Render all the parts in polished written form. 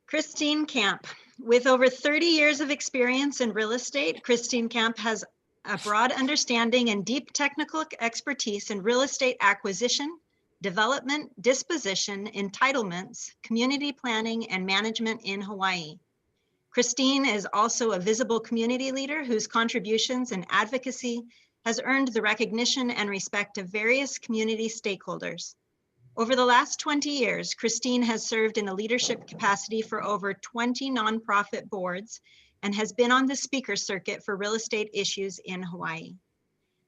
Christine Camp. With over 30 years of experience in real estate, Christine Camp has a broad understanding and deep technical expertise in real estate acquisition, development, disposition, entitlements, community planning, and management in Hawaii. Christine is also a visible community leader whose contributions and advocacy has earned the recognition and respect of various community stakeholders. Over the last 20 years, Christine has served in a leadership capacity for over 20 nonprofit boards and has been on the speaker circuit for real estate issues in Hawaii.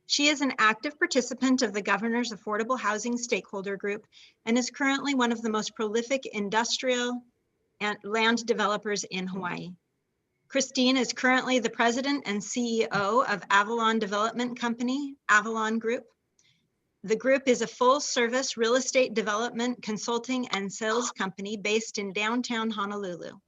She is an active participant of the Governor's Affordable Housing Stakeholder Group and is currently one of the most prolific industrial and land developers in Hawaii. Christine is currently the president and CEO of Avalon Development Company, Avalon Group. The group is a full-service real estate development, consulting, and sales company based in downtown Honolulu.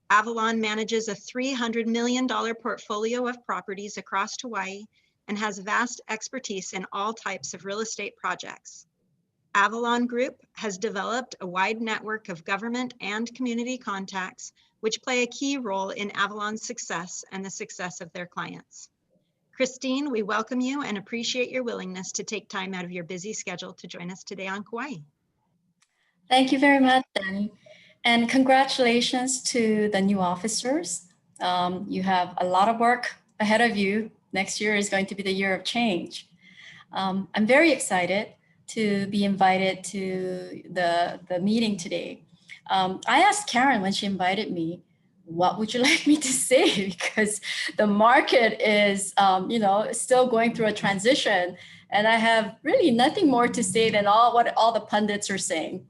Avalon manages a $300 million portfolio of properties across Hawaii and has vast expertise in all types of real estate projects. Avalon Group has developed a wide network of government and community contacts, which play a key role in Avalon's success and the success of their clients. Christine, we welcome you and appreciate your willingness to take time out of your busy schedule to join us today on Kauai. Thank you very much, Danny. And congratulations to the new officers. You have a lot of work ahead of you. Next year is going to be the year of change. I'm very excited to be invited to the meeting today. I asked Karen when she invited me, what would you like me to say? Because the market is, still going through a transition, and I have really nothing more to say than what all the pundits are saying.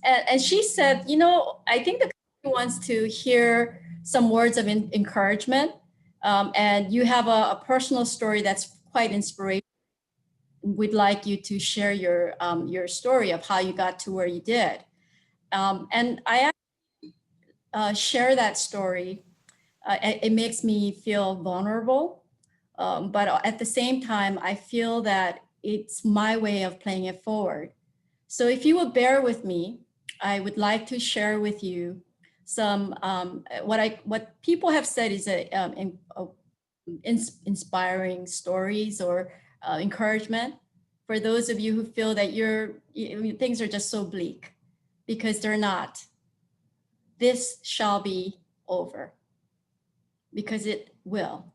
And she said, I think the company wants to hear some words of encouragement, and you have a personal story that's quite inspirational. We'd like you to share your story of how you got to where you did. And I share that story. It makes me feel vulnerable, but at the same time, I feel that it's my way of playing it forward. So if you will bear with me, I would like to share with you some what people have said is inspiring stories or encouragement for those of you who feel that things are just so bleak, because they're not. This shall be over, because it will.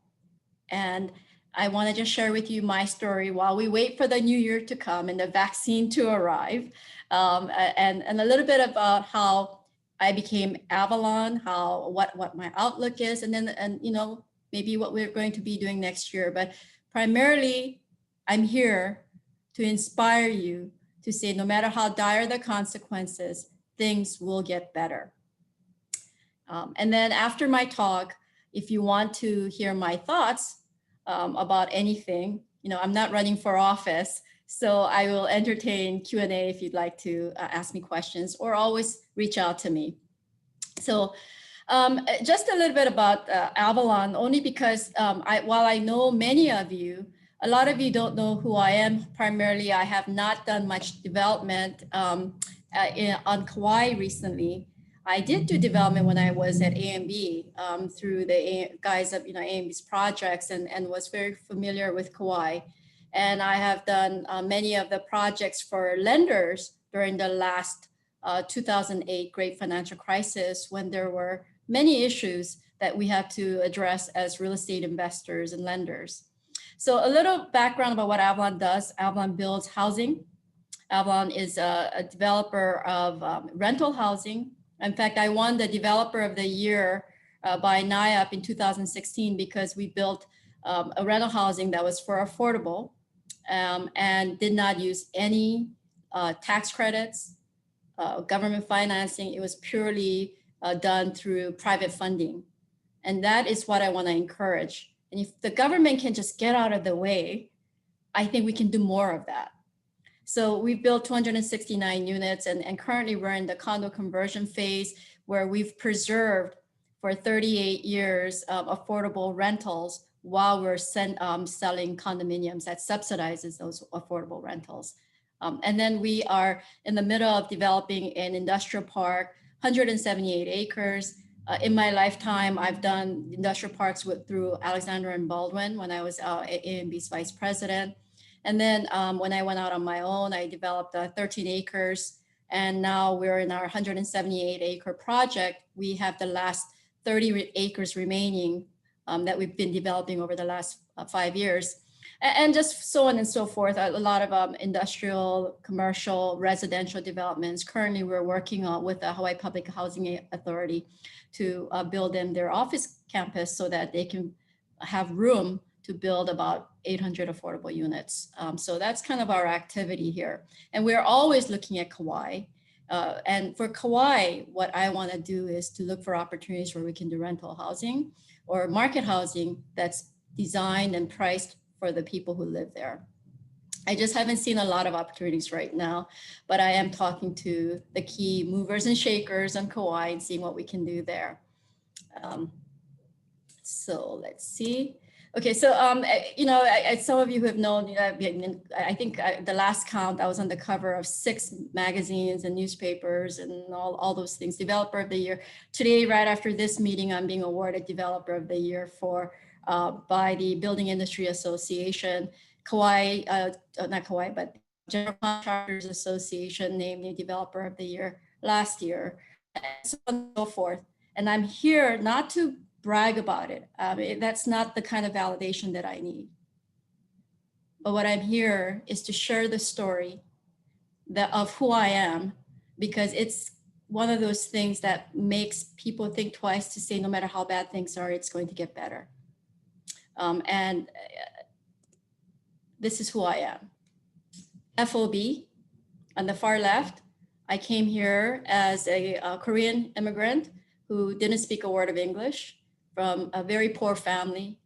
And I want to just share with you my story while we wait for the new year to come and the vaccine to arrive, and a little bit about how I became Avalon, what my outlook is, and maybe what we're going to be doing next year. But primarily, I'm here to inspire you to say, no matter how dire the consequences, things will get better. And then after my talk, if you want to hear my thoughts about anything, I'm not running for office, so I will entertain Q&A if you'd like to ask me questions, or always reach out to me. So just a little bit about Avalon, only because while I know many of you, a lot of you don't know who I am. Primarily, I have not done much development on Kauai recently. I did do development when I was at A&B through the guise of A&B's projects, and was very familiar with Kauai. And I have done many of the projects for lenders during the last 2008 great financial crisis, when there were many issues that we had to address as real estate investors and lenders. So a little background about what Avalon does. Avalon builds housing. Avalon is a developer of rental housing. In fact, I won the Developer of the Year by NIAP in 2016 because we built a rental housing that was for affordable and did not use any tax credits, government financing. It was purely done through private funding. And that is what I want to encourage. And if the government can just get out of the way, I think we can do more of that. So we built 269 units, and currently we're in the condo conversion phase, where we've preserved for 38 years affordable rentals while we're selling condominiums that subsidizes those affordable rentals. And then we are in the middle of developing an industrial park, 178 acres, In my lifetime, I've done industrial parks through Alexander and Baldwin when I was AMB's vice president. And then when I went out on my own, I developed 13 acres. And now we're in our 178 acre project. We have the last 30 acres remaining that we've been developing over the last 5 years. And just so on and so forth, a lot of industrial, commercial, residential developments. Currently, we're working on with the Hawaii Public Housing Authority to build them their office campus so that they can have room to build about 800 affordable units. So that's kind of our activity here. And we're always looking at Kauai. And for Kauai, what I want to do is to look for opportunities where we can do rental housing or market housing that's designed and priced for the people who live there. I just haven't seen a lot of opportunities right now, but I am talking to the key movers and shakers on Kauai and seeing what we can do there. So let's see. Okay, so some of you who have known, I think the last count, I was on the cover of 6 magazines and newspapers and all those things. Developer of the Year. Today, right after this meeting, I'm being awarded Developer of the Year by the Building Industry Association. Kauai, not Kauai, but General Contractors Association named me Developer of the Year last year, and so on and so forth. And I'm here not to brag about it. That's not the kind of validation that I need. But what I'm here is to share the story of who I am, because it's one of those things that makes people think twice to say no matter how bad things are, it's going to get better. And this is who I am. FOB, on the far left, I came here as a Korean immigrant who didn't speak a word of English, from a very poor family.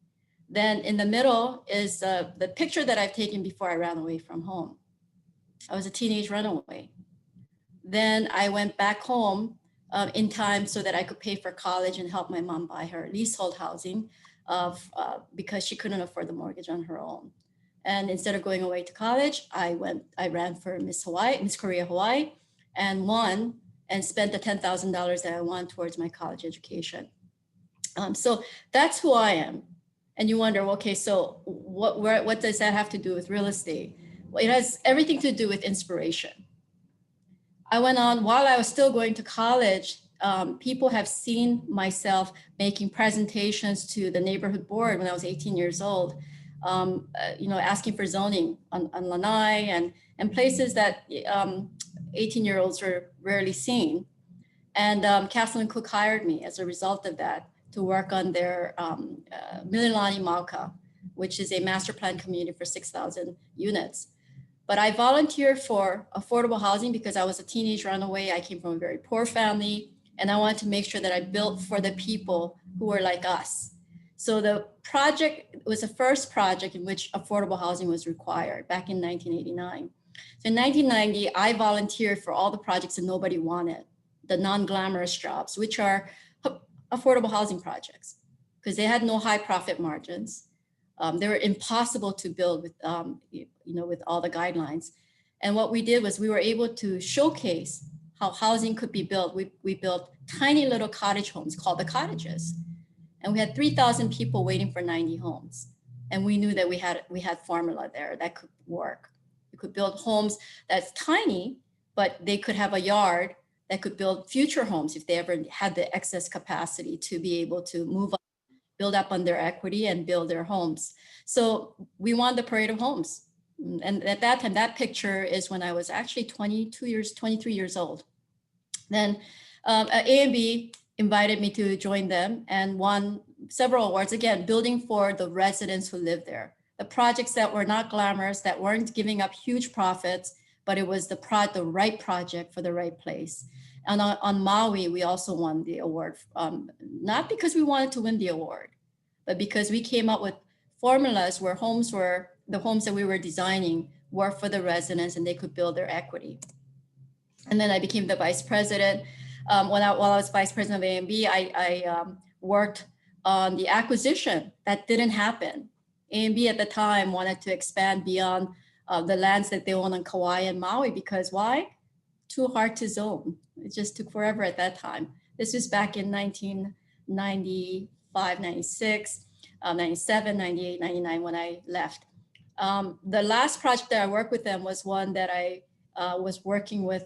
Then in the middle is the picture that I've taken before I ran away from home. I was a teenage runaway. Then I went back home in time so that I could pay for college and help my mom buy her leasehold housing because she couldn't afford the mortgage on her own. And instead of going away to college, I ran for Miss Korea Hawaii, and won and spent the $10,000 that I won towards my college education. So that's who I am. And you wonder, okay, so what does that have to do with real estate? Well, it has everything to do with inspiration. I went on, while I was still going to college, people have seen myself making presentations to the neighborhood board when I was 18 years old, asking for zoning on Lanai and places that 18-year-olds were rarely seen. And Kathleen Cook hired me as a result of that to work on their Mililani Mauka, which is a master plan community for 6,000 units. But I volunteered for affordable housing because I was a teenage runaway. I came from a very poor family, and I wanted to make sure that I built for the people who were like us. So the project was the first project in which affordable housing was required back in 1989. So in 1990, I volunteered for all the projects that nobody wanted, the non-glamorous jobs, which are affordable housing projects, because they had no high profit margins. They were impossible to build with, with all the guidelines. And what we did was we were able to showcase how housing could be built. We built tiny little cottage homes called the cottages. And we had 3,000 people waiting for 90 homes. And we knew that we had formula there that could work. We could build homes that's tiny, but they could have a yard that could build future homes if they ever had the excess capacity to be able to move up, build up on their equity and build their homes. So we won the parade of homes. And at that time, that picture is when I was actually 23 years old. Then A&B invited me to join them and won several awards, again, building for the residents who live there. The projects that were not glamorous, that weren't giving up huge profits, but it was the right project for the right place. And on Maui, we also won the award, not because we wanted to win the award, but because we came up with formulas where the homes that we were designing were for the residents and they could build their equity. And then I became the vice president. While I was vice president of A&B, I worked on the acquisition that didn't happen. A&B at the time wanted to expand beyond the lands that they own on Kauai and Maui because why? Too hard to zone. It just took forever at that time. This was back in 1995, 96, 97, 98, 99 when I left. The last project that I worked with them was one that I was working with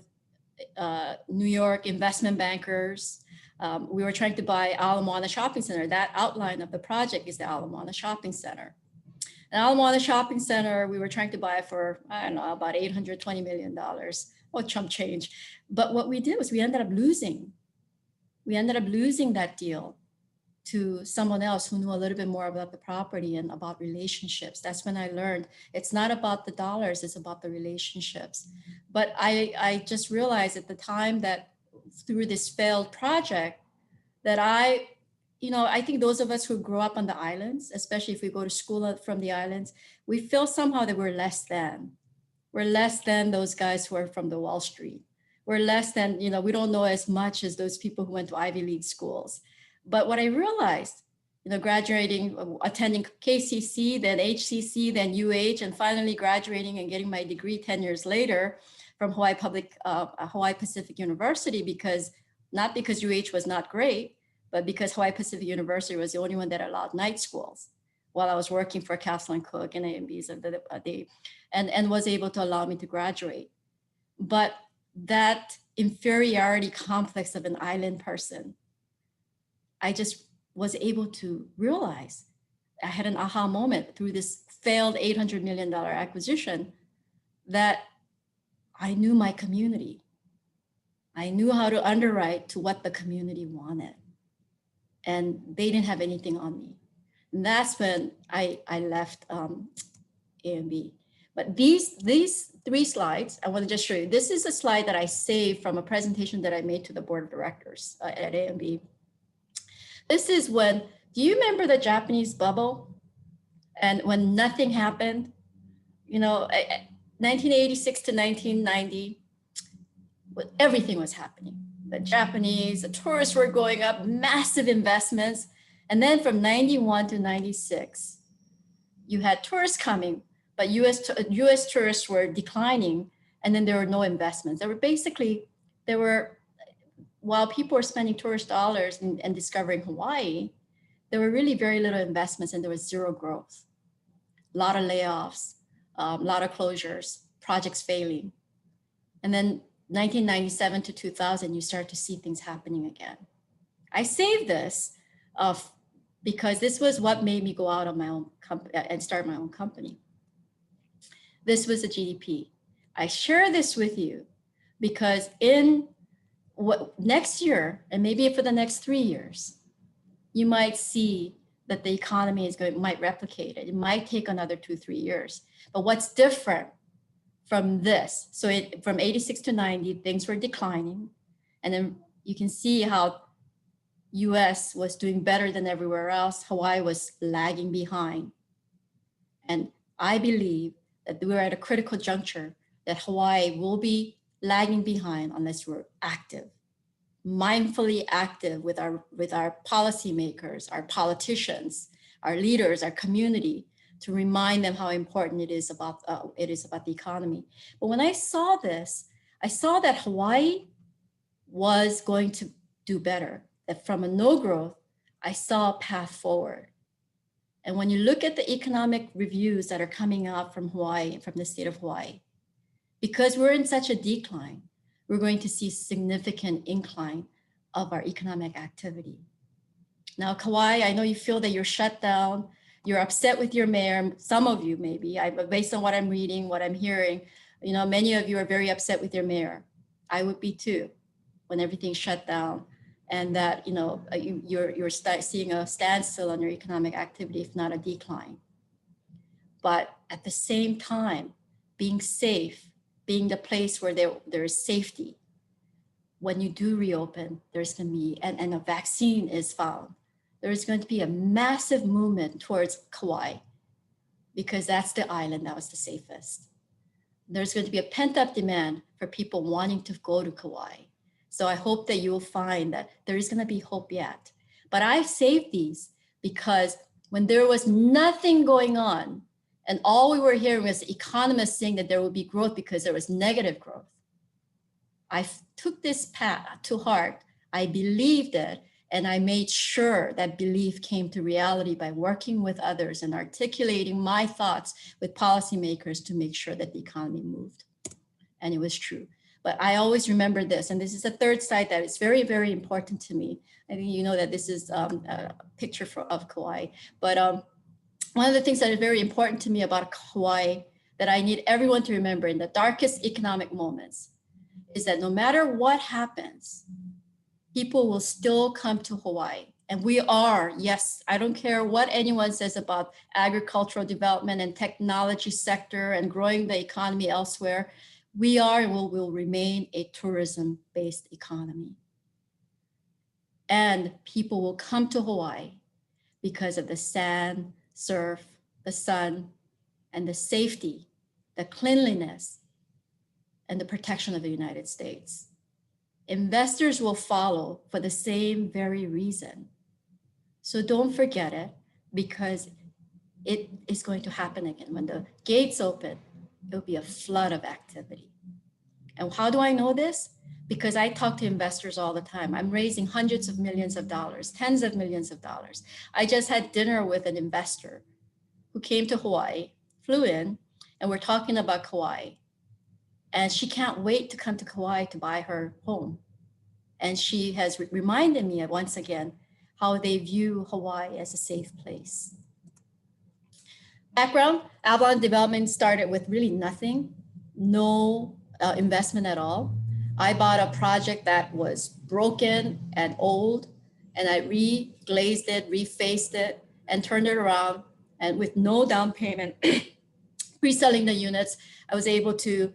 New York investment bankers. We were trying to buy Ala Moana Shopping Center. That outline of the project is the Ala Moana Shopping Center. And Ala Moana Shopping Center, we were trying to buy for, I don't know, about $820 million, or chump change. But what we did was we ended up losing. We ended up losing that deal to someone else who knew a little bit more about the property and about relationships. That's when I learned it's not about the dollars, it's about the relationships. But I just realized at the time that through this failed project that I think those of us who grew up on the islands, especially if we go to school from the islands, we feel somehow that we're less than. We're less than those guys who are from the Wall Street. We're less than, we don't know as much as those people who went to Ivy League schools. But what I realized, graduating, attending KCC, then HCC, then UH, and finally graduating and getting my degree 10 years later from Hawaii Pacific University, not because UH was not great, but because Hawaii Pacific University was the only one that allowed night schools while I was working for Castle and Cook and A&B's and was able to allow me to graduate. But that inferiority complex of an island person, I just was able to realize, I had an aha moment through this failed $800 million acquisition, that I knew my community. I knew how to underwrite to what the community wanted. And they didn't have anything on me. And that's when I left A&B. But these three slides, I want to just show you. This is a slide that I saved from a presentation that I made to the board of directors at A&B. This is when, do you remember the Japanese bubble? And when nothing happened, 1986 to 1990, everything was happening. The Japanese, the tourists were going up, massive investments. And then from 91 to 96, you had tourists coming, but US tourists were declining, and then there were no investments. While people were spending tourist dollars and discovering Hawaii, there were really very little investments and there was zero growth. A lot of layoffs, a lot of closures, projects failing. And then 1997 to 2000, you start to see things happening again. I saved this because this was what made me go out on my own and start my own company. This was the GDP. I share this with you because next year, and maybe for the next 3 years, you might see that the economy might replicate it. It might take another 2-3 years. But what's different from this? So from 86 to 90, things were declining. And then you can see how US was doing better than everywhere else. Hawaii was lagging behind. And I believe that we're at a critical juncture that Hawaii will be lagging behind unless we're active, mindfully active with our policymakers, our politicians, our leaders, our community, to remind them how important it is about the economy. But when I saw this, I saw that Hawaii was going to do better, that from a no growth, I saw a path forward. And when you look at the economic reviews that are coming out from Hawaii, from the state of Hawaii, because we're in such a decline, we're going to see significant incline of our economic activity. Now, Kauai, I know you feel that you're shut down, you're upset with your mayor, some of you maybe, based on what I'm reading, what I'm hearing, many of you are very upset with your mayor. I would be too, when everything's shut down and that, you're seeing a standstill on your economic activity, if not a decline. But at the same time, being safe, being the place where there is safety. When you do reopen, there's going to be, and a vaccine is found, there's going to be a massive movement towards Kauai because that's the island that was the safest. There's going to be a pent-up demand for people wanting to go to Kauai. So I hope that you will find that there is going to be hope yet. But I saved these because when there was nothing going on, and all we were hearing was economists saying that there would be growth because there was negative growth, I took this path to heart. I believed it, and I made sure that belief came to reality by working with others and articulating my thoughts with policymakers to make sure that the economy moved. And it was true. But I always remember this, and this is the third site that is very, very important to me. I think you know that this is a picture of Kauai. But one of the things that is very important to me about Hawaii that I need everyone to remember in the darkest economic moments is that no matter what happens, people will still come to Hawaii. And we are, yes, I don't care what anyone says about agricultural development and technology sector and growing the economy elsewhere. We are and will remain a tourism-based economy. And people will come to Hawaii because of the sand, surf, the sun, and the safety, the cleanliness, and the protection of the United States. Investors will follow for the same very reason. So don't forget it, because it is going to happen again. When the gates open, it'll be a flood of activity. And how do I know this? Because I talk to investors all the time. I'm raising hundreds of millions of dollars, tens of millions of dollars. I just had dinner with an investor who came to Hawaii, flew in, and we're talking about Kauai. And she can't wait to come to Kauai to buy her home. And she has reminded me once again how they view Hawaii as a safe place. Background, Avalon Development started with really nothing, no investment at all. I bought a project that was broken and old, and I re-glazed it, refaced it, and turned it around. And with no down payment, pre-selling the units, I was able to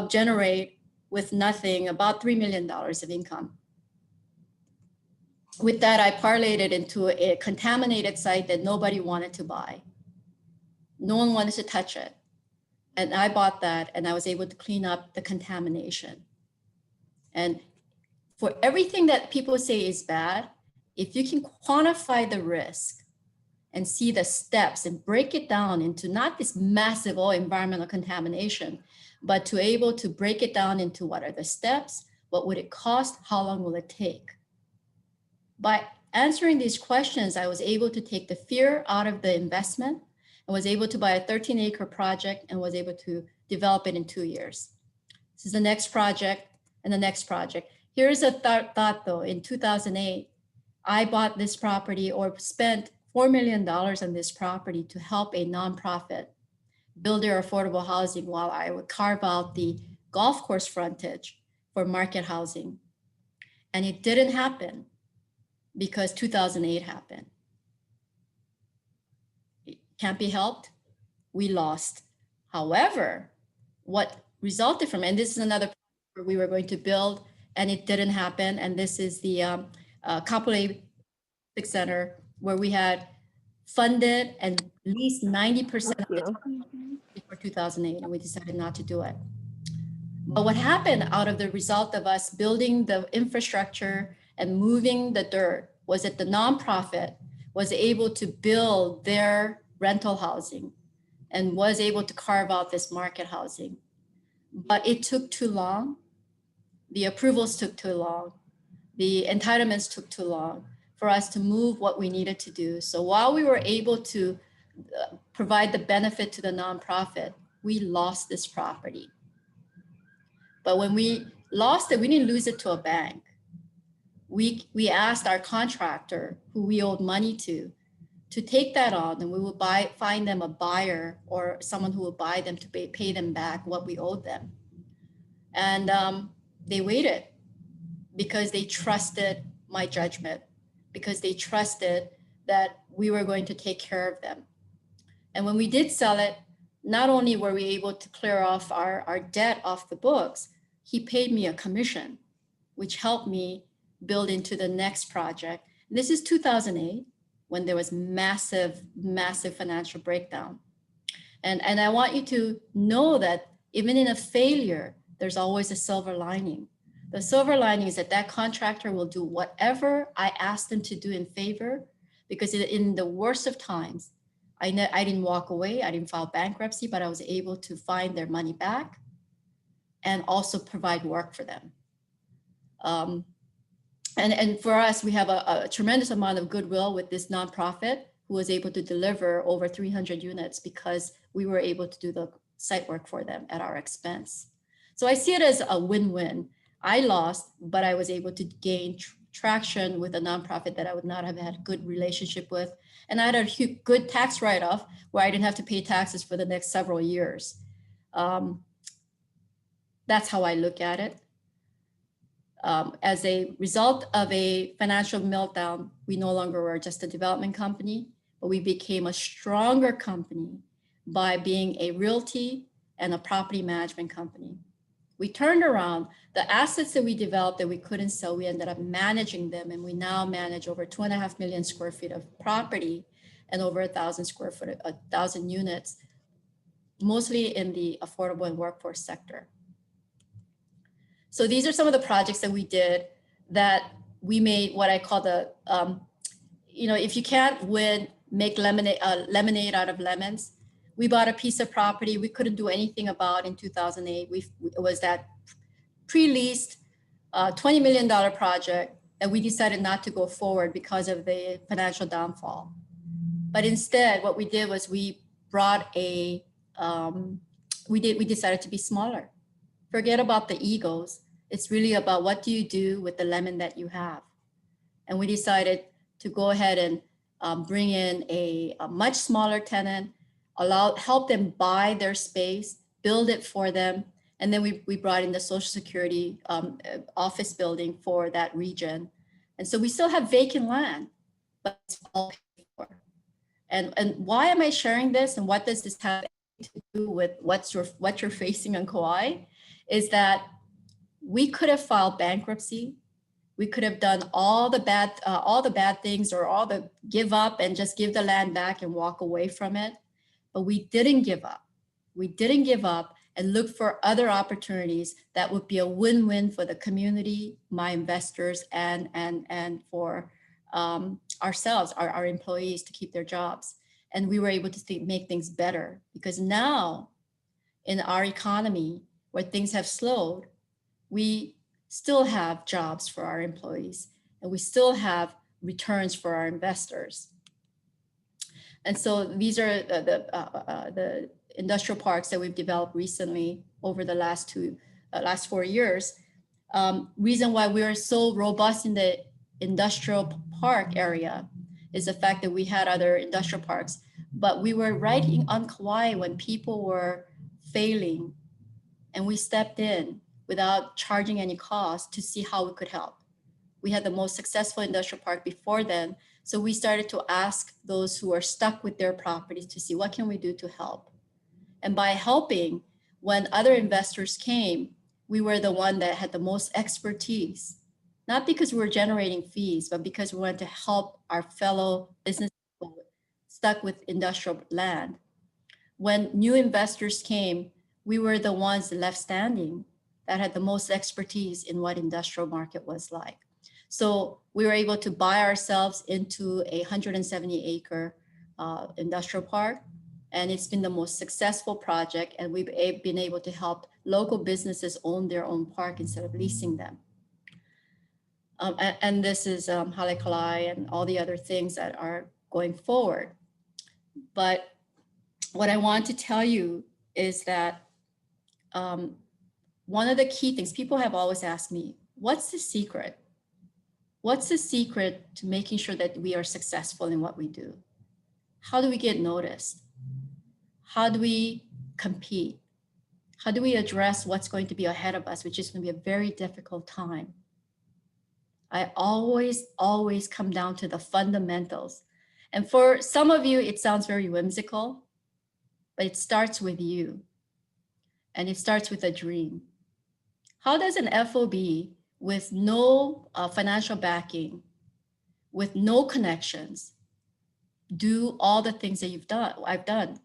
generate with nothing about $3 million of income. With that, I parlayed it into a contaminated site that nobody wanted to buy. No one wanted to touch it. And I bought that, and I was able to clean up the contamination. And for everything that people say is bad, if you can quantify the risk and see the steps and break it down into not this massive environmental contamination, but to able to break it down into what are the steps, what would it cost, how long will it take? By answering these questions, I was able to take the fear out of the investment and was able to buy a 13-acre project and was able to develop it in 2 years. This is the next project and the next project. Here's a thought though. In 2008, I bought this property or spent $4 million on this property to help a nonprofit build their affordable housing while I would carve out the golf course frontage for market housing. And it didn't happen because 2008 happened. It can't be helped. We lost. However, what resulted from, and this is another project where we were going to build and it didn't happen. And this is the Kauai Center where we had funded and leased 90% of the before 2008, and we decided not to do it. But what happened out of the result of us building the infrastructure and moving the dirt was that the nonprofit was able to build their rental housing and was able to carve out this market housing. But it took too long. The approvals took too long. The entitlements took too long for us to move what we needed to do. So while we were able to provide the benefit to the nonprofit, we lost this property. But when we lost it, we didn't lose it to a bank. We asked our contractor, who we owed money to take that on, and we would find them a buyer or someone who would buy them to pay them back what we owed them. And they waited because they trusted my judgment, because they trusted that we were going to take care of them. And when we did sell it, not only were we able to clear off our debt off the books, he paid me a commission, which helped me build into the next project. This is 2008, when there was massive, massive financial breakdown. And I want you to know that even in a failure, there's always a silver lining. The silver lining is that contractor will do whatever I asked them to do in favor, because in the worst of times, I didn't walk away, I didn't file bankruptcy, but I was able to find their money back and also provide work for them. And for us, we have a tremendous amount of goodwill with this nonprofit who was able to deliver over 300 units because we were able to do the site work for them at our expense. So I see it as a win-win. I lost, but I was able to gain traction with a nonprofit that I would not have had a good relationship with. And I had a good tax write-off where I didn't have to pay taxes for the next several years. That's how I look at it. As a result of a financial meltdown, we no longer were just a development company, but we became a stronger company by being a realty and a property management company. We turned around the assets that we developed that we couldn't sell. We ended up managing them, and we now manage over 2.5 million square feet of property and over 1,000 square foot, 1,000 units, mostly in the affordable and workforce sector. So these are some of the projects that we did that we made what I call the, if you can't win, make lemonade out of lemons. We bought a piece of property we couldn't do anything about in 2008. It was that pre-leased $20 million project that we decided not to go forward because of the financial downfall. But instead, what we did was we brought we decided to be smaller. Forget about the egos. It's really about what do you do with the lemon that you have. And we decided to go ahead and bring in a much smaller tenant, help them buy their space, build it for them. And then we brought in the Social Security office building for that region. And so we still have vacant land, but it's all paid for. And why am I sharing this? And what does this have to do with what you're facing on Kauai? Is that we could have filed bankruptcy. We could have done all the bad things, or all the give up and just give the land back and walk away from it. But we didn't give up. We didn't give up and look for other opportunities that would be a win-win for the community, my investors, and for ourselves, our employees, to keep their jobs. And we were able to make things better, because now in our economy where things have slowed, we still have jobs for our employees, and we still have returns for our investors. And so these are the industrial parks that we've developed recently over the last 4 years. Reason why we are so robust in the industrial park area is the fact that we had other industrial parks, but we were right on Kauai when people were failing, and we stepped in without charging any cost to see how we could help. We had the most successful industrial park before then, so we started to ask those who are stuck with their properties to see what can we do to help. And by helping, when other investors came, we were the one that had the most expertise, not because we were generating fees, but because we wanted to help our fellow business people stuck with industrial land. When new investors came, we were the ones left standing that had the most expertise in what industrial market was like. So we were able to buy ourselves into a 170-acre industrial park, and it's been the most successful project, and we've been able to help local businesses own their own park instead of leasing them. And this is Halekalai and all the other things that are going forward. But what I want to tell you is that one of the key things, people have always asked me, what's the secret? What's the secret to making sure that we are successful in what we do? How do we get noticed? How do we compete? How do we address what's going to be ahead of us, which is going to be a very difficult time? I always come down to the fundamentals. And for some of you, it sounds very whimsical, but it starts with you. And it starts with a dream. How does an FOB with no financial backing, with no connections, do all the things that I've done?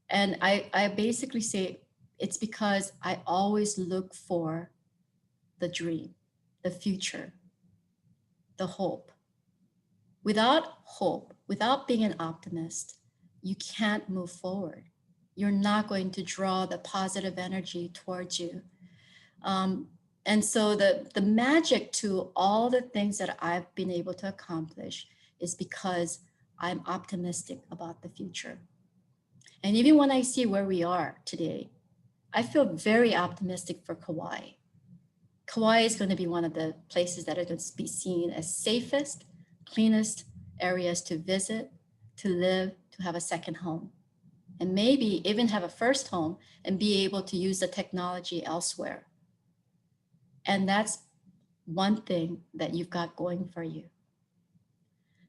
And I basically say it's because I always look for the dream, the future, the hope. Without hope, without being an optimist, you can't move forward. You're not going to draw the positive energy towards you. And so the magic to all the things that I've been able to accomplish is because I'm optimistic about the future. And even when I see where we are today, I feel very optimistic for Kauai. Kauai is going to be one of the places that are going to be seen as safest, cleanest areas to visit, to live, to have a second home, and maybe even have a first home and be able to use the technology elsewhere. And that's one thing that you've got going for you.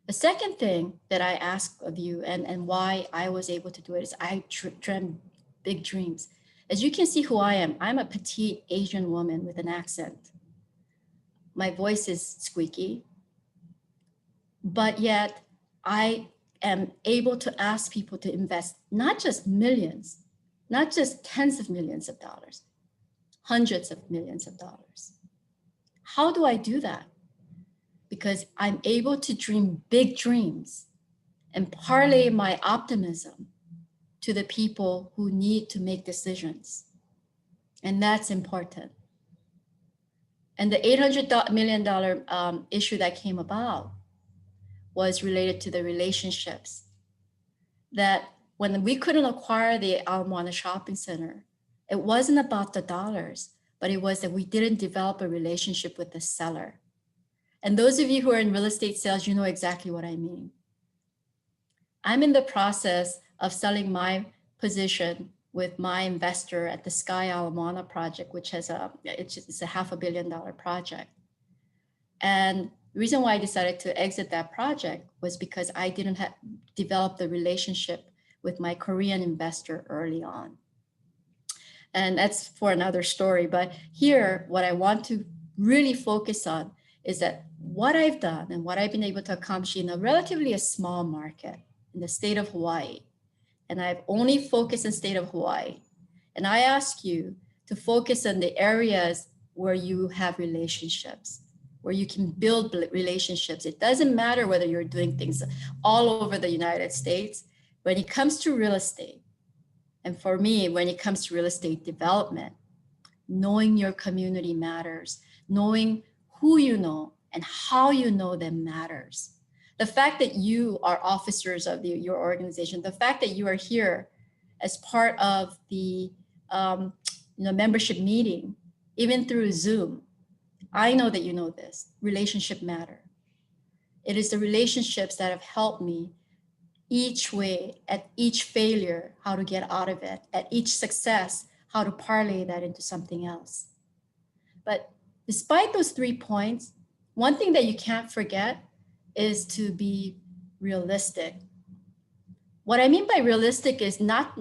The second thing that I ask of you and why I was able to do it is I dreamt big dreams. As you can see who I am, I'm a petite Asian woman with an accent. My voice is squeaky, but yet I am able to ask people to invest not just millions, not just tens of millions of dollars, hundreds of millions of dollars. How do I do that? Because I'm able to dream big dreams and parlay my optimism to the people who need to make decisions. And that's important. And the $800 million issue that came about was related to the relationships. That when we couldn't acquire the Ala Moana shopping center, it wasn't about the dollars, but it was that we didn't develop a relationship with the seller. And those of you who are in real estate sales, you know exactly what I mean. I'm in the process of selling my position with my investor at the Sky Ala Moana project, which has it's a $500 million project. And the reason why I decided to exit that project was because I didn't develop the relationship with my Korean investor early on. And that's for another story. But here, what I want to really focus on is that what I've done and what I've been able to accomplish in a relatively small market in the state of Hawaii, and I've only focused in the state of Hawaii. And I ask you to focus on the areas where you have relationships, where you can build relationships. It doesn't matter whether you're doing things all over the United States. When it comes to real estate, and for me, when it comes to real estate development, knowing your community matters. Knowing who you know and how you know them matters. The fact that you are officers of your organization, the fact that you are here as part of the membership meeting, even through Zoom, I know that you know this. Relationships matter. It is the relationships that have helped me each way, at each failure, how to get out of it, at each success, how to parlay that into something else. But despite those 3 points, one thing that you can't forget is to be realistic. What I mean by realistic is not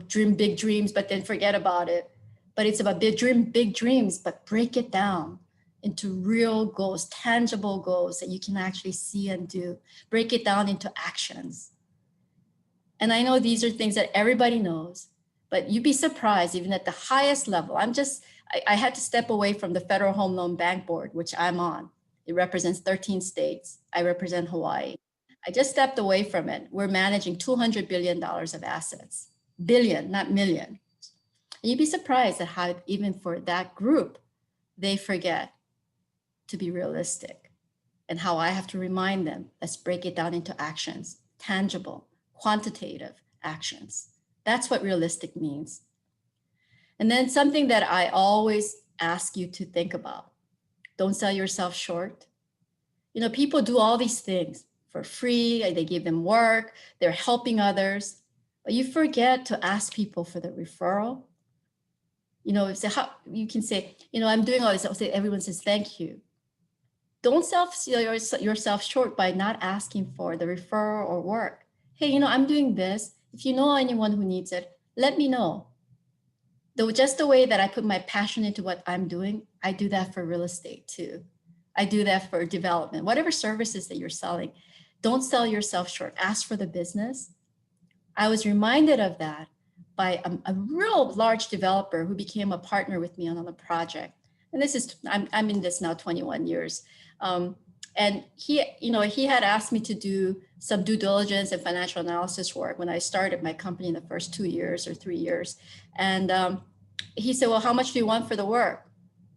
dream big dreams, but then forget about it. But it's about dream big dreams, but break it down into real goals, tangible goals that you can actually see and do. Break it down into actions. And I know these are things that everybody knows, but you'd be surprised even at the highest level. I had to step away from the Federal Home Loan Bank Board, which I'm on. It represents 13 states. I represent Hawaii. I just stepped away from it. We're managing $200 billion of assets. Billion, not million. And you'd be surprised at how even for that group, they forget to be realistic and how I have to remind them, let's break it down into actions, tangible, quantitative actions. That's what realistic means. And then something that I always ask you to think about, don't sell yourself short. People do all these things for free, they give them work, they're helping others, but you forget to ask people for the referral. You can say, I'm doing all this, everyone says, thank you. Don't sell yourself short by not asking for the referral or work. Hey, I'm doing this. If you know anyone who needs it, let me know. Just the way that I put my passion into what I'm doing, I do that for real estate too. I do that for development, whatever services that you're selling. Don't sell yourself short. Ask for the business. I was reminded of that by a real large developer who became a partner with me on a project. And I'm in this now 21 years. And he had asked me to do some due diligence and financial analysis work when I started my company in the first 2 years or 3 years. And he said, well, how much do you want for the work?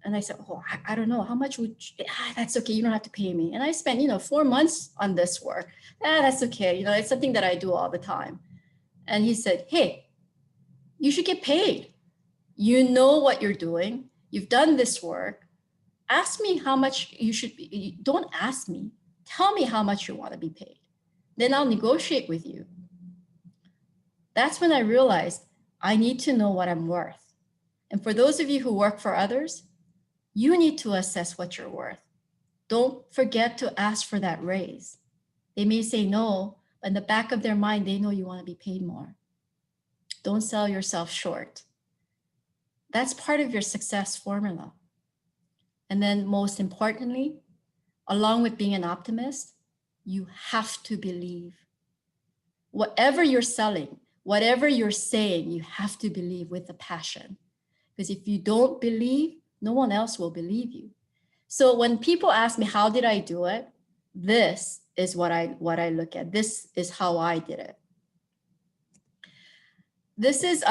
And I said, oh, I don't know. How much would you, that's okay. You don't have to pay me. And I spent, 4 months on this work. That's okay. It's something that I do all the time. And he said, hey, you should get paid. You know what you're doing. You've done this work. Ask me how much you should be. Don't ask me. Tell me how much you want to be paid. Then I'll negotiate with you. That's when I realized I need to know what I'm worth. And for those of you who work for others, you need to assess what you're worth. Don't forget to ask for that raise. They may say no, but in the back of their mind, they know you want to be paid more. Don't sell yourself short. That's part of your success formula. And then most importantly, along with being an optimist, you have to believe. Whatever you're selling, whatever you're saying, you have to believe with a passion. Because if you don't believe, no one else will believe you. So when people ask me, how did I do it? This is what I look at. This is how I did it. This is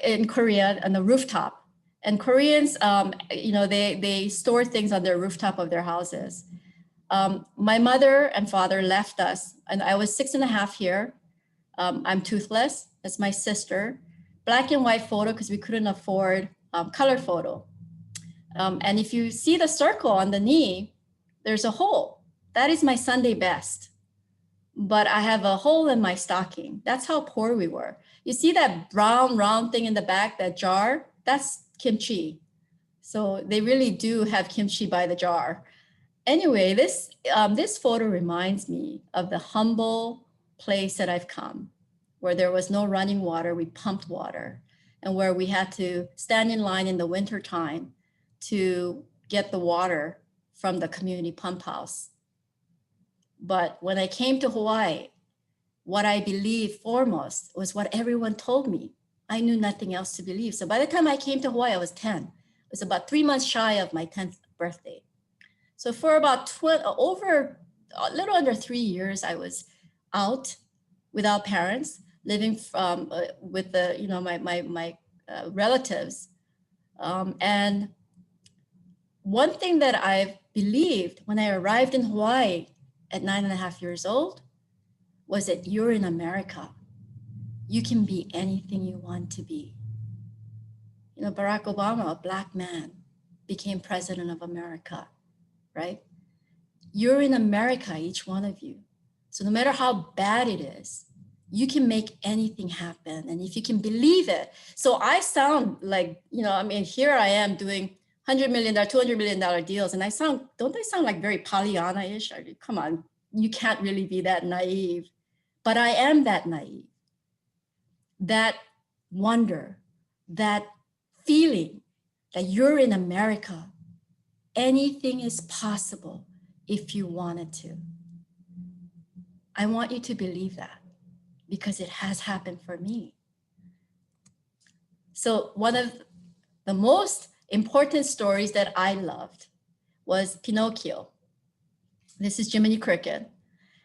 in Korea on the rooftop. And Koreans, they store things on the rooftop of their houses. My mother and father left us, and I was 6.5 here. I'm toothless. That's my sister. Black and white photo because we couldn't afford color photo. And if you see the circle on the knee, there's a hole. That is my Sunday best. But I have a hole in my stocking. That's how poor we were. You see that brown round thing in the back, that jar? That's kimchi. So they really do have kimchi by the jar. Anyway, this photo reminds me of the humble place that I've come, where there was no running water, we pumped water, and where we had to stand in line in the winter time to get the water from the community pump house. But when I came to Hawaii, what I believed foremost was what everyone told me. I knew nothing else to believe. So by the time I came to Hawaii, I was 10. It was about 3 months shy of my 10th birthday. So for about a little under 3 years, I was out without parents, living with my relatives. And one thing that I've believed when I arrived in Hawaii at 9.5 years old was that you're in America. You can be anything you want to be. Barack Obama, a Black man, became president of America, right? You're in America, each one of you. So no matter how bad it is, you can make anything happen. And if you can believe it. So I sound like, here I am doing $100 million, $200 million deals. And don't I sound like very Pollyanna-ish? Come on, you can't really be that naive. But I am that naive. That wonder, that feeling that you're in America, anything is possible if you wanted to. I want you to believe that because it has happened for me. So one of the most important stories that I loved was Pinocchio. This is Jiminy Cricket.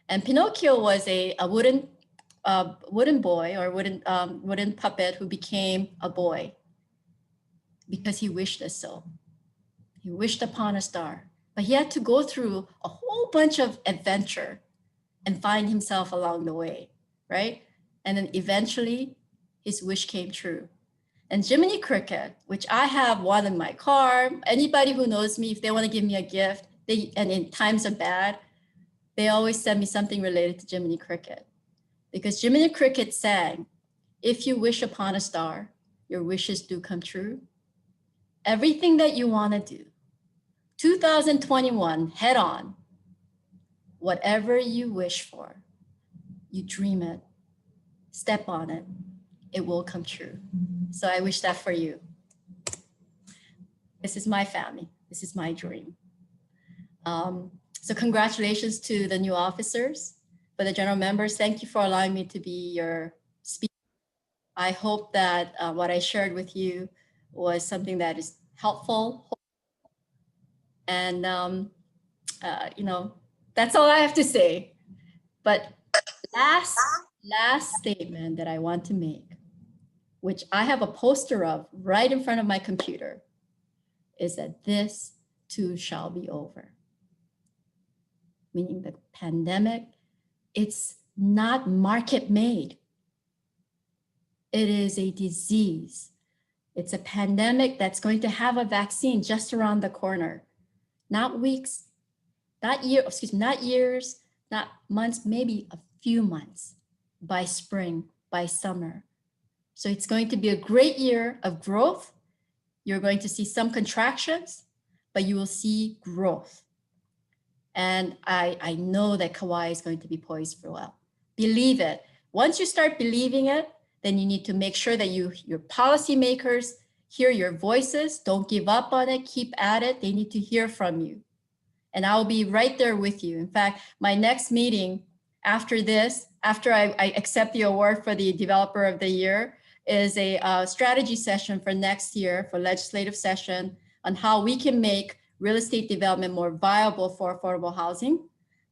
And Pinocchio was a wooden boy or wooden puppet who became a boy because he wished it so. He wished upon a star, but he had to go through a whole bunch of adventure and find himself along the way, right? And then eventually his wish came true. And Jiminy Cricket, which I have one in my car, anybody who knows me, if they want to give me a gift, and in times are bad, they always send me something related to Jiminy Cricket. Because Jiminy Cricket sang, if you wish upon a star, your wishes do come true. Everything that you want to do, 2021, head on. Whatever you wish for, you dream it, step on it, it will come true. So I wish that for you. This is my family. This is my dream. So congratulations to the new officers. For the general members, thank you for allowing me to be your speaker. I hope that what I shared with you was something that is helpful. And, that's all I have to say. But last statement that I want to make, which I have a poster of right in front of my computer, is that this too shall be over. Meaning the pandemic, it's not market made. It is a disease. It's a pandemic that's going to have a vaccine just around the corner. Not weeks, not years, not months, maybe a few months, by spring, by summer. So it's going to be a great year of growth. You're going to see some contractions, but you will see growth. And I know that Kauai is going to be poised for well. Believe it. Once you start believing it, then you need to make sure that your policymakers hear your voices. Don't give up on it. Keep at it. They need to hear from you. And I'll be right there with you. In fact, my next meeting after this, after I accept the award for the Developer of the Year, is a strategy session for next year, for legislative session, on how we can make real estate development more viable for affordable housing.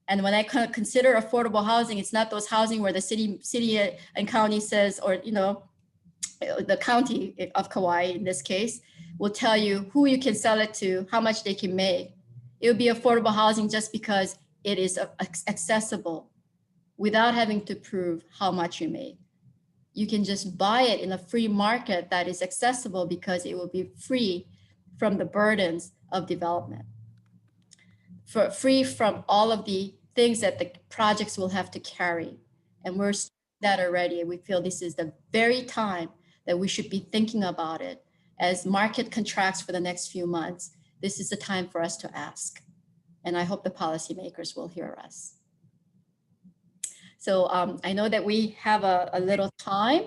And when I consider affordable housing, it's not those housing where the city and county says, or the county of Kauai in this case, will tell you who you can sell it to, how much they can make. It would be affordable housing just because it is accessible without having to prove how much you make. You can just buy it in a free market that is accessible because it will be free from the burdens of development, free from all of the things that the projects will have to carry. And we're seeing that already. And we feel this is the very time that we should be thinking about it. As market contracts for the next few months, this is the time for us to ask. And I hope the policymakers will hear us. So I know that we have a little time.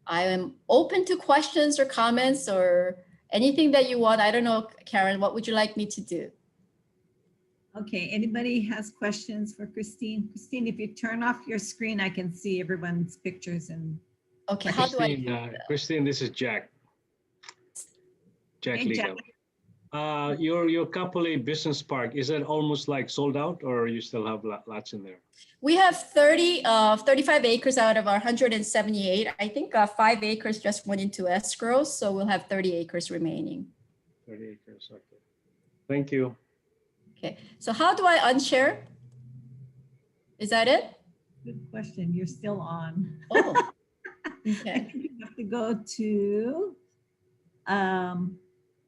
I am open to questions or comments or anything that you want. I don't know, Karen, what would you like me to do? Okay, anybody has questions for Christine? Christine, if you turn off your screen, I can see everyone's pictures and. Okay, Christine, how do I? Christine, this is Jack. Jack Hey, Legal. Your Kapolei Business Park, is it almost like sold out, or you still have lots in there? We have 35 acres out of our 178. I think 5 acres just went into escrow, so we'll have 30 acres remaining. 30 acres, okay. Thank you. Okay, so how do I unshare? Is that it? Good question. You're still on. Oh, I okay. think you have to go to,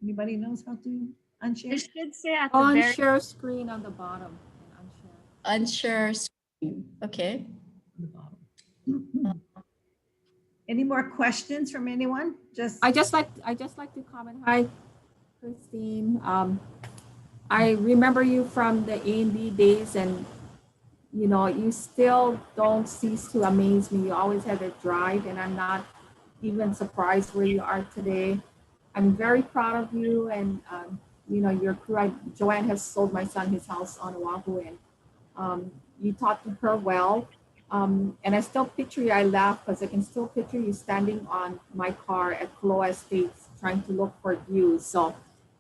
anybody knows how to unshare? It should say at the very Unshare screen on the bottom. Unshare screen. Okay. On the bottom. Any more questions from anyone? I just like to comment. Hi, Christine. I remember you from the A&B days, and you know, you still don't cease to amaze me. You always have a drive, and I'm not even surprised where you are today. I'm very proud of you, and you know, your crew. Joanne has sold my son his house on Oahu, and you taught her well. And I still picture you. I laugh because I can still picture you standing on my car at Kauai Estates trying to look for views. So,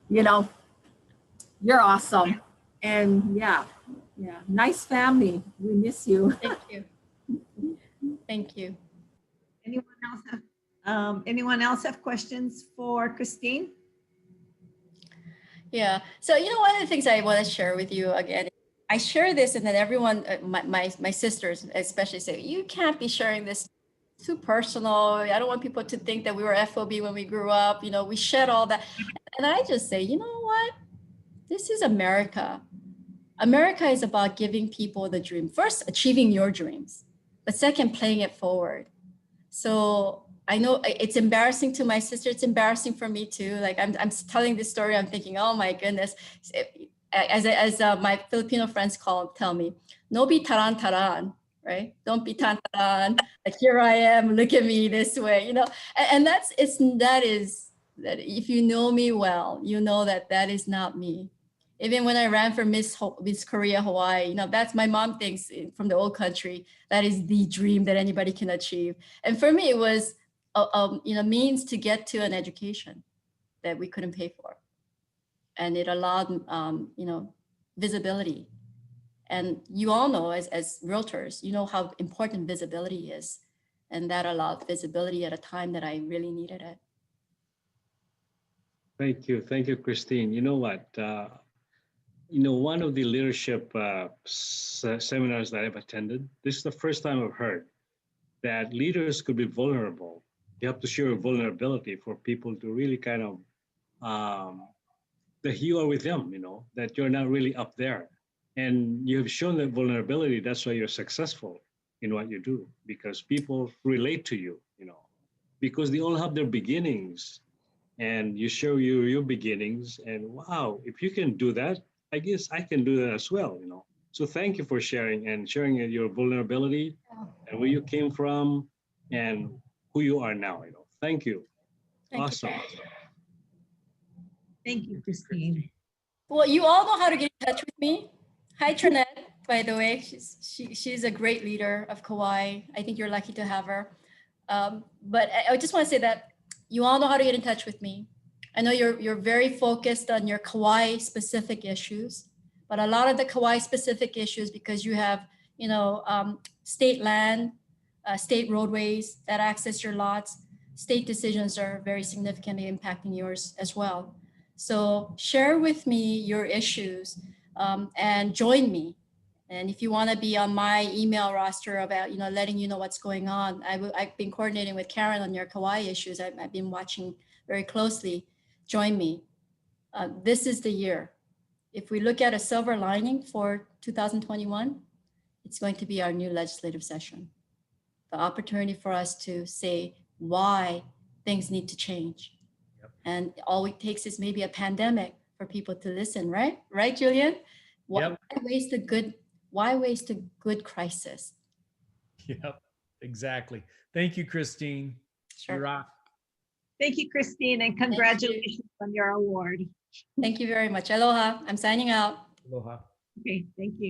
you know, you're awesome. And yeah, nice family. We miss you. Thank you. Thank you. Anyone else have questions for Christine? Yeah. So, you know, one of the things I want to share with you again, I share this, and then everyone, my sisters especially, say, you can't be sharing this, too personal. I don't want people to think that we were FOB when we grew up. You know, we shed all that. And I just say, you know what? This is America. America is about giving people the dream. First, achieving your dreams, but second, playing it forward. So I know it's embarrassing to my sister. It's embarrassing for me too. Like I'm telling this story, I'm thinking, oh my goodness. As my Filipino friends tell me, no be taran, right? Don't be taran. Like, here I am, look at me this way, you know. And that is if you know me well, you know that is not me. Even when I ran for Miss Korea Hawaii, you know, that's my mom thinks from the old country, that is the dream that anybody can achieve. And for me, it was you know, means to get to an education that we couldn't pay for. And it allowed, you know, visibility. And you all know, as realtors, you know how important visibility is. And that allowed visibility at a time that I really needed it. Thank you, Christine. You know what? One of the leadership seminars that I've attended, this is the first time I've heard that leaders could be vulnerable. You have to show your vulnerability for people to really kind of that you are with them, that you're not really up there. And you have shown that vulnerability. That's why you're successful in what you do, because people relate to you, because they all have their beginnings, and you show your beginnings. And wow, if you can do that, I guess I can do that as well. So thank you for sharing your vulnerability and where you came from and who you are now. Thank you. Thank you. Awesome. Thank you, Christine. Well, you all know how to get in touch with me. Hi, Trinette, by the way. She's a great leader of Kauai. I think you're lucky to have her. But I just want to say that you all know how to get in touch with me. I know you're very focused on your Kauai specific issues, but a lot of the Kauai specific issues, because you have, state land, state roadways that access your lots, state decisions are very significantly impacting yours as well. So share with me your issues and join me. And if you want to be on my email roster about, letting you know what's going on, I've been coordinating with Karen on your Kauai issues. I've been watching very closely. Join me. This is the year. If we look at a silver lining for 2021, it's going to be our new legislative session. The opportunity for us to say why things need to change. Yep. And all it takes is maybe a pandemic for people to listen, right? Right, Julian? Yep. Why waste a good crisis? Yep, exactly. Thank you, Christine. Sure. You're off. Thank you, Christine, and congratulations on your award. Thank you very much. Aloha. I'm signing out. Aloha. Okay, thank you.